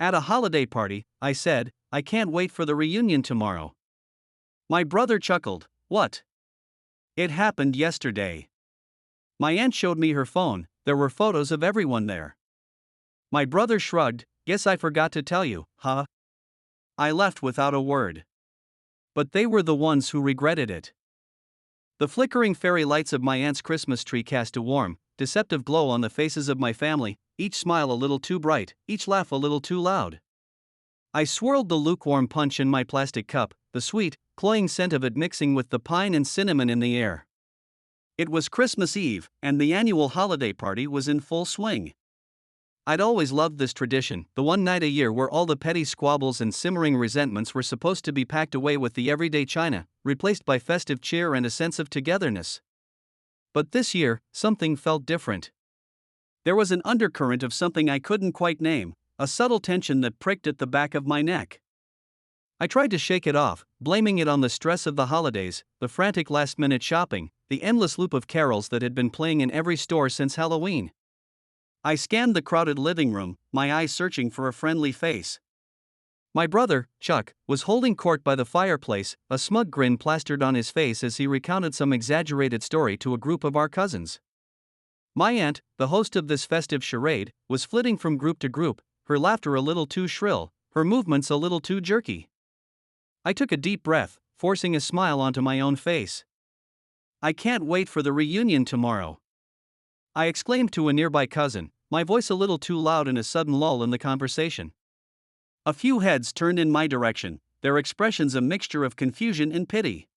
At a holiday party, I said, I can't wait for the reunion tomorrow. My brother chuckled, what? It happened yesterday. My aunt showed me her phone, there were photos of everyone there. My brother shrugged, guess I forgot to tell you, huh? I left without a word. But they were the ones who regretted it. The flickering fairy lights of my aunt's Christmas tree cast a warm, deceptive glow on the faces of my family, each smile a little too bright, each laugh a little too loud. I swirled the lukewarm punch in my plastic cup, the sweet, cloying scent of it mixing with the pine and cinnamon in the air. It was Christmas Eve, and the annual holiday party was in full swing. I'd always loved this tradition, the one night a year where all the petty squabbles and simmering resentments were supposed to be packed away with the everyday china, replaced by festive cheer and a sense of togetherness. But this year, something felt different. There was an undercurrent of something I couldn't quite name, a subtle tension that pricked at the back of my neck. I tried to shake it off, blaming it on the stress of the holidays, the frantic last-minute shopping, the endless loop of carols that had been playing in every store since Halloween. I scanned the crowded living room, my eyes searching for a friendly face. My brother, Chuck, was holding court by the fireplace, a smug grin plastered on his face as he recounted some exaggerated story to a group of our cousins. My aunt, the host of this festive charade, was flitting from group to group, her laughter a little too shrill, her movements a little too jerky. I took a deep breath, forcing a smile onto my own face. I can't wait for the reunion tomorrow, I exclaimed to a nearby cousin, my voice a little too loud in a sudden lull in the conversation. A few heads turned in my direction, their expressions a mixture of confusion and pity.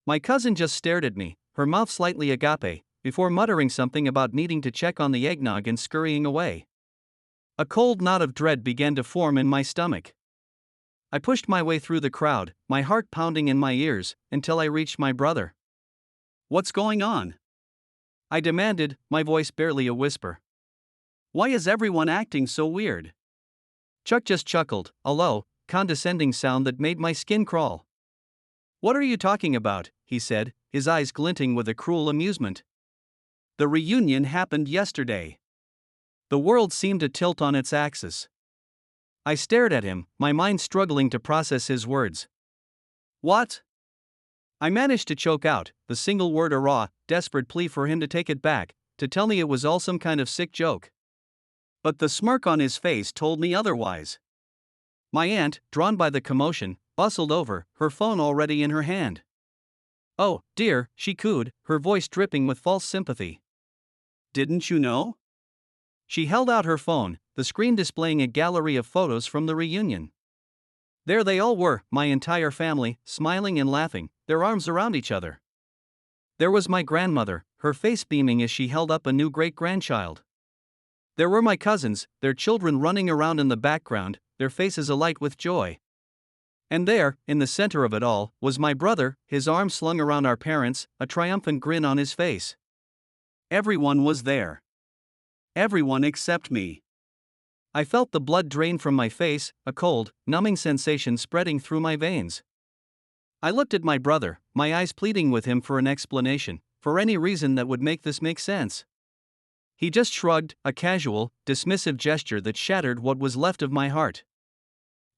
My cousin just stared at me, her mouth slightly agape, before muttering something about needing to check on the eggnog and scurrying away. A cold knot of dread began to form in my stomach. I pushed my way through the crowd, my heart pounding in my ears, until I reached my brother. What's going on? I demanded, my voice barely a whisper. Why is everyone acting so weird? Chuck just chuckled, a low, condescending sound that made my skin crawl. What are you talking about? He said, his eyes glinting with a cruel amusement. The reunion happened yesterday. The world seemed to tilt on its axis. I stared at him, my mind struggling to process his words. What? I managed to choke out, the single word a raw, desperate plea for him to take it back, to tell me it was all some kind of sick joke. But the smirk on his face told me otherwise. My aunt, drawn by the commotion, bustled over, her phone already in her hand. Oh, dear, she cooed, her voice dripping with false sympathy. Didn't you know? She held out her phone, the screen displaying a gallery of photos from the reunion. There they all were, my entire family, smiling and laughing, their arms around each other. There was my grandmother, her face beaming as she held up a new great-grandchild. There were my cousins, their children running around in the background, their faces alight with joy. And there, in the center of it all, was my brother, his arms slung around our parents, a triumphant grin on his face. Everyone was there. Everyone except me. I felt the blood drain from my face, a cold, numbing sensation spreading through my veins. I looked at my brother, my eyes pleading with him for an explanation, for any reason that would make this make sense. He just shrugged, a casual, dismissive gesture that shattered what was left of my heart.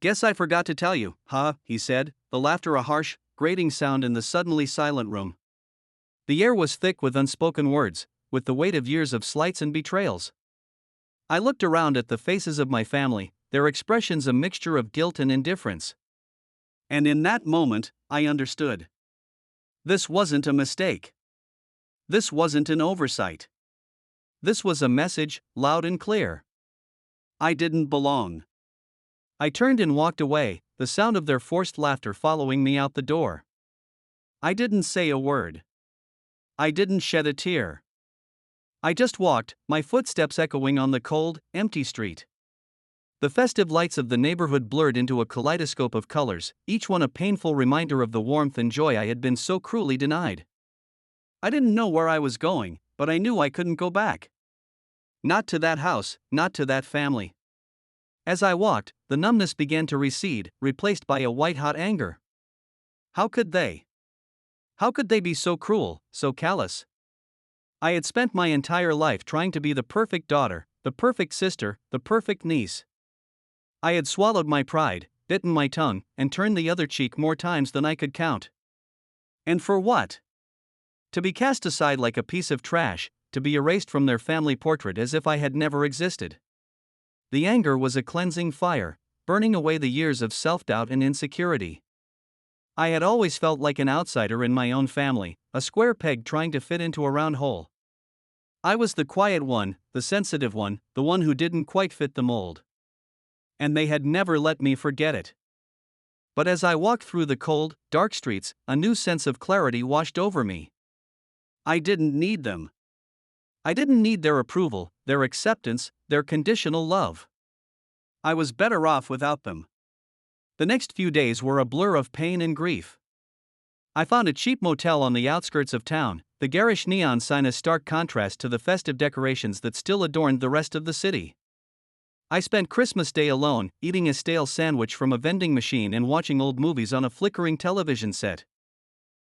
Guess I forgot to tell you, huh, he said, the laughter a harsh, grating sound in the suddenly silent room. The air was thick with unspoken words, with the weight of years of slights and betrayals. I looked around at the faces of my family, their expressions a mixture of guilt and indifference. And in that moment, I understood. This wasn't a mistake. This wasn't an oversight. This was a message, loud and clear. I didn't belong. I turned and walked away, the sound of their forced laughter following me out the door. I didn't say a word. I didn't shed a tear. I just walked, my footsteps echoing on the cold, empty street. The festive lights of the neighborhood blurred into a kaleidoscope of colors, each one a painful reminder of the warmth and joy I had been so cruelly denied. I didn't know where I was going, but I knew I couldn't go back. Not to that house, not to that family. As I walked, the numbness began to recede, replaced by a white-hot anger. How could they? How could they be so cruel, so callous? I had spent my entire life trying to be the perfect daughter, the perfect sister, the perfect niece. I had swallowed my pride, bitten my tongue, and turned the other cheek more times than I could count. And for what? To be cast aside like a piece of trash, to be erased from their family portrait as if I had never existed. The anger was a cleansing fire, burning away the years of self-doubt and insecurity. I had always felt like an outsider in my own family, a square peg trying to fit into a round hole. I was the quiet one, the sensitive one, the one who didn't quite fit the mold. And they had never let me forget it. But as I walked through the cold, dark streets, a new sense of clarity washed over me. I didn't need them. I didn't need their approval, their acceptance, their conditional love. I was better off without them. The next few days were a blur of pain and grief. I found a cheap motel on the outskirts of town, the garish neon sign a stark contrast to the festive decorations that still adorned the rest of the city. I spent Christmas Day alone, eating a stale sandwich from a vending machine and watching old movies on a flickering television set.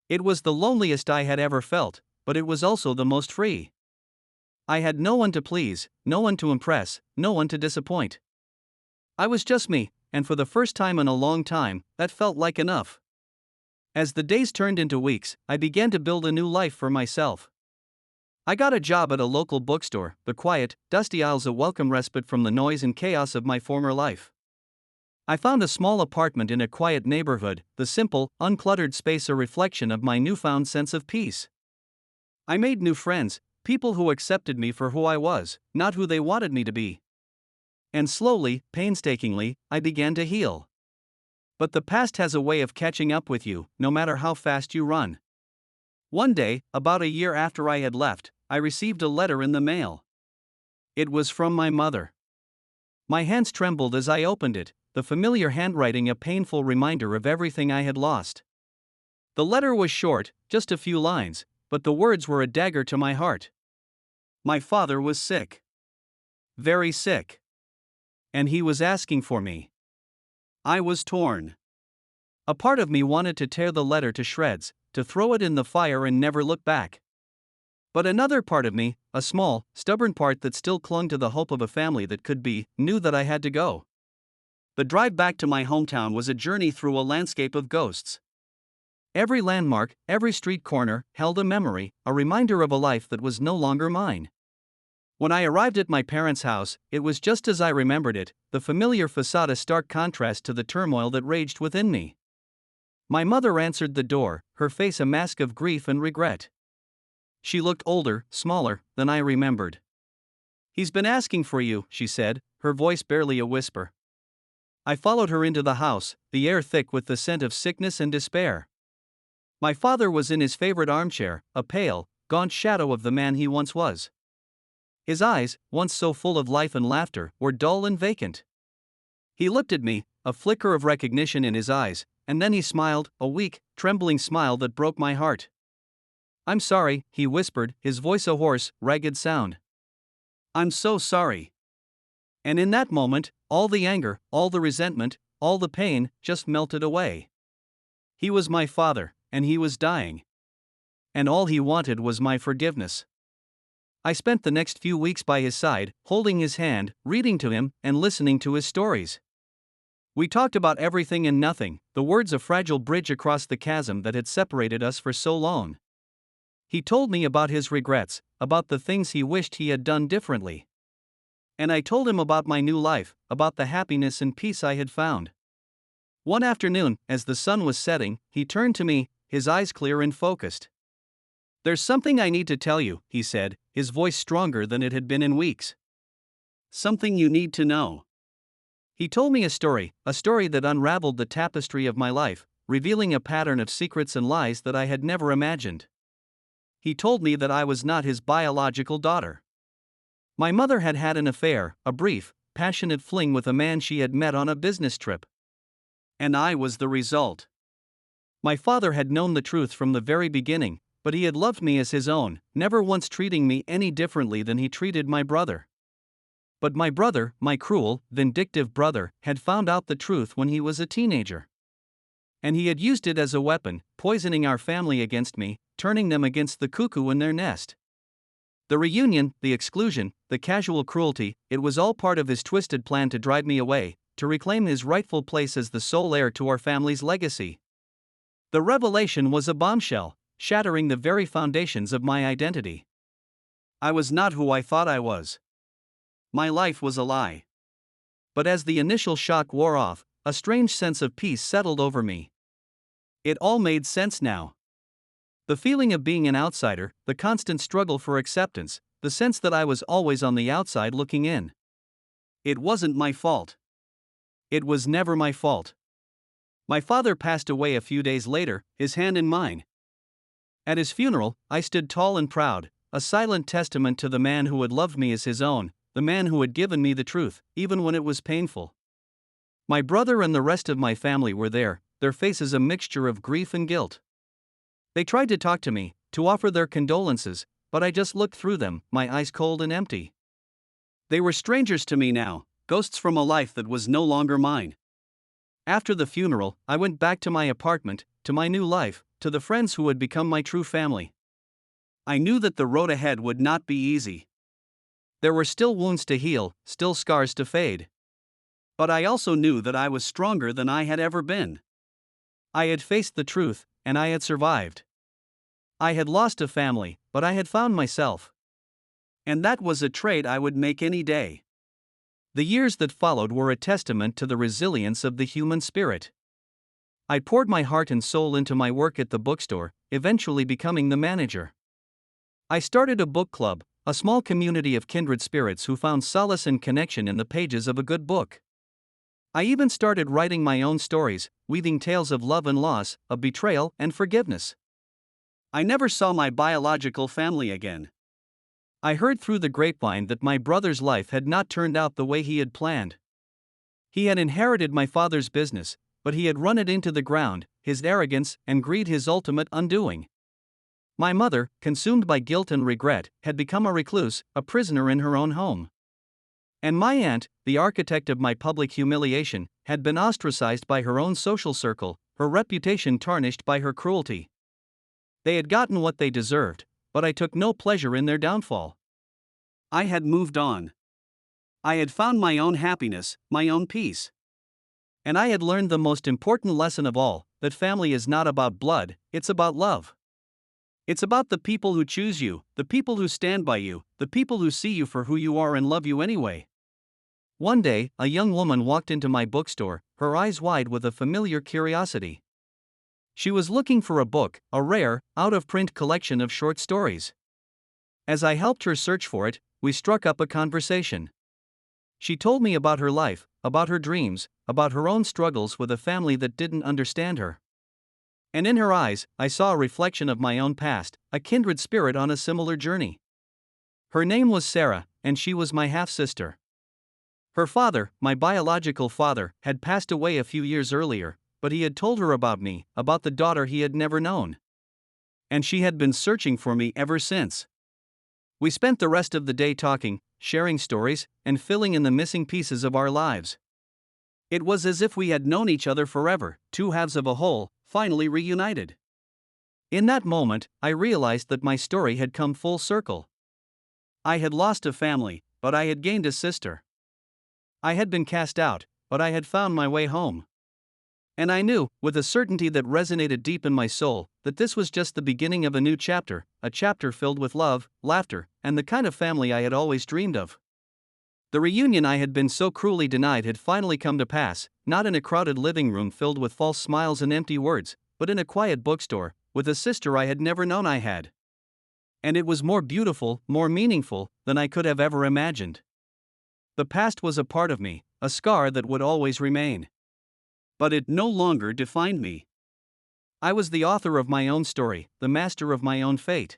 It was the loneliest I had ever felt, but it was also the most free. I had no one to please, no one to impress, no one to disappoint. I was just me, and for the first time in a long time, that felt like enough. As the days turned into weeks, I began to build a new life for myself. I got a job at a local bookstore, the quiet, dusty aisles a welcome respite from the noise and chaos of my former life. I found a small apartment in a quiet neighborhood, the simple, uncluttered space a reflection of my newfound sense of peace. I made new friends, people who accepted me for who I was, not who they wanted me to be. And slowly, painstakingly, I began to heal. But the past has a way of catching up with you, no matter how fast you run. One day, about a year after I had left, I received a letter in the mail. It was from my mother. My hands trembled as I opened it, the familiar handwriting a painful reminder of everything I had lost. The letter was short, just a few lines, but the words were a dagger to my heart. My father was sick. Very sick. And he was asking for me. I was torn. A part of me wanted to tear the letter to shreds, to throw it in the fire and never look back. But another part of me, a small, stubborn part that still clung to the hope of a family that could be, knew that I had to go. The drive back to my hometown was a journey through a landscape of ghosts. Every landmark, every street corner, held a memory, a reminder of a life that was no longer mine. When I arrived at my parents' house, it was just as I remembered it, the familiar facade a stark contrast to the turmoil that raged within me. My mother answered the door, her face a mask of grief and regret. She looked older, smaller, than I remembered. "He's been asking for you," she said, her voice barely a whisper. I followed her into the house, the air thick with the scent of sickness and despair. My father was in his favorite armchair, a pale, gaunt shadow of the man he once was. His eyes, once so full of life and laughter, were dull and vacant. He looked at me, a flicker of recognition in his eyes, and then he smiled, a weak, trembling smile that broke my heart. "I'm sorry," he whispered, his voice a hoarse, ragged sound. "I'm so sorry." And in that moment, all the anger, all the resentment, all the pain, just melted away. He was my father, and he was dying. And all he wanted was my forgiveness. I spent the next few weeks by his side, holding his hand, reading to him, and listening to his stories. We talked about everything and nothing, the words a fragile bridge across the chasm that had separated us for so long. He told me about his regrets, about the things he wished he had done differently. And I told him about my new life, about the happiness and peace I had found. One afternoon, as the sun was setting, he turned to me, his eyes clear and focused. "There's something I need to tell you," he said, his voice stronger than it had been in weeks. "Something you need to know." He told me a story that unraveled the tapestry of my life, revealing a pattern of secrets and lies that I had never imagined. He told me that I was not his biological daughter. My mother had had an affair, a brief, passionate fling with a man she had met on a business trip. And I was the result. My father had known the truth from the very beginning, but he had loved me as his own, never once treating me any differently than he treated my brother. But my brother, my cruel, vindictive brother, had found out the truth when he was a teenager. And he had used it as a weapon, poisoning our family against me, turning them against the cuckoo in their nest. The reunion, the exclusion, the casual cruelty, it was all part of his twisted plan to drive me away, to reclaim his rightful place as the sole heir to our family's legacy. The revelation was a bombshell, shattering the very foundations of my identity. I was not who I thought I was. My life was a lie. But as the initial shock wore off, a strange sense of peace settled over me. It all made sense now. The feeling of being an outsider, the constant struggle for acceptance, the sense that I was always on the outside looking in. It wasn't my fault. It was never my fault. My father passed away a few days later, his hand in mine. At his funeral, I stood tall and proud, a silent testament to the man who had loved me as his own, the man who had given me the truth, even when it was painful. My brother and the rest of my family were there, their faces a mixture of grief and guilt. They tried to talk to me, to offer their condolences, but I just looked through them, my eyes cold and empty. They were strangers to me now, ghosts from a life that was no longer mine. After the funeral, I went back to my apartment, to my new life, to the friends who had become my true family. I knew that the road ahead would not be easy. There were still wounds to heal, still scars to fade. But I also knew that I was stronger than I had ever been. I had faced the truth, and I had survived. I had lost a family, but I had found myself. And that was a trade I would make any day. The years that followed were a testament to the resilience of the human spirit. I poured my heart and soul into my work at the bookstore, eventually becoming the manager. I started a book club, a small community of kindred spirits who found solace and connection in the pages of a good book. I even started writing my own stories, weaving tales of love and loss, of betrayal and forgiveness. I never saw my biological family again. I heard through the grapevine that my brother's life had not turned out the way he had planned. He had inherited my father's business, but he had run it into the ground, his arrogance and greed his ultimate undoing. My mother, consumed by guilt and regret, had become a recluse, a prisoner in her own home. And my aunt, the architect of my public humiliation, had been ostracized by her own social circle, her reputation tarnished by her cruelty. They had gotten what they deserved, but I took no pleasure in their downfall. I had moved on. I had found my own happiness, my own peace. And I had learned the most important lesson of all, that family is not about blood, it's about love. It's about the people who choose you, the people who stand by you, the people who see you for who you are and love you anyway. One day, a young woman walked into my bookstore, her eyes wide with a familiar curiosity. She was looking for a book, a rare, out-of-print collection of short stories. As I helped her search for it, we struck up a conversation. She told me about her life, about her dreams, about her own struggles with a family that didn't understand her. And in her eyes, I saw a reflection of my own past, a kindred spirit on a similar journey. Her name was Sarah, and she was my half-sister. Her father, my biological father, had passed away a few years earlier, but he had told her about me, about the daughter he had never known. And she had been searching for me ever since. We spent the rest of the day talking, sharing stories, and filling in the missing pieces of our lives. It was as if we had known each other forever, two halves of a whole, finally reunited. In that moment, I realized that my story had come full circle. I had lost a family, but I had gained a sister. I had been cast out, but I had found my way home. And I knew, with a certainty that resonated deep in my soul, that this was just the beginning of a new chapter, a chapter filled with love, laughter, and the kind of family I had always dreamed of. The reunion I had been so cruelly denied had finally come to pass, not in a crowded living room filled with false smiles and empty words, but in a quiet bookstore, with a sister I had never known I had. And it was more beautiful, more meaningful, than I could have ever imagined. The past was a part of me, a scar that would always remain. But it no longer defined me. I was the author of my own story, the master of my own fate.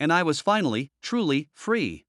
And I was finally, truly, free.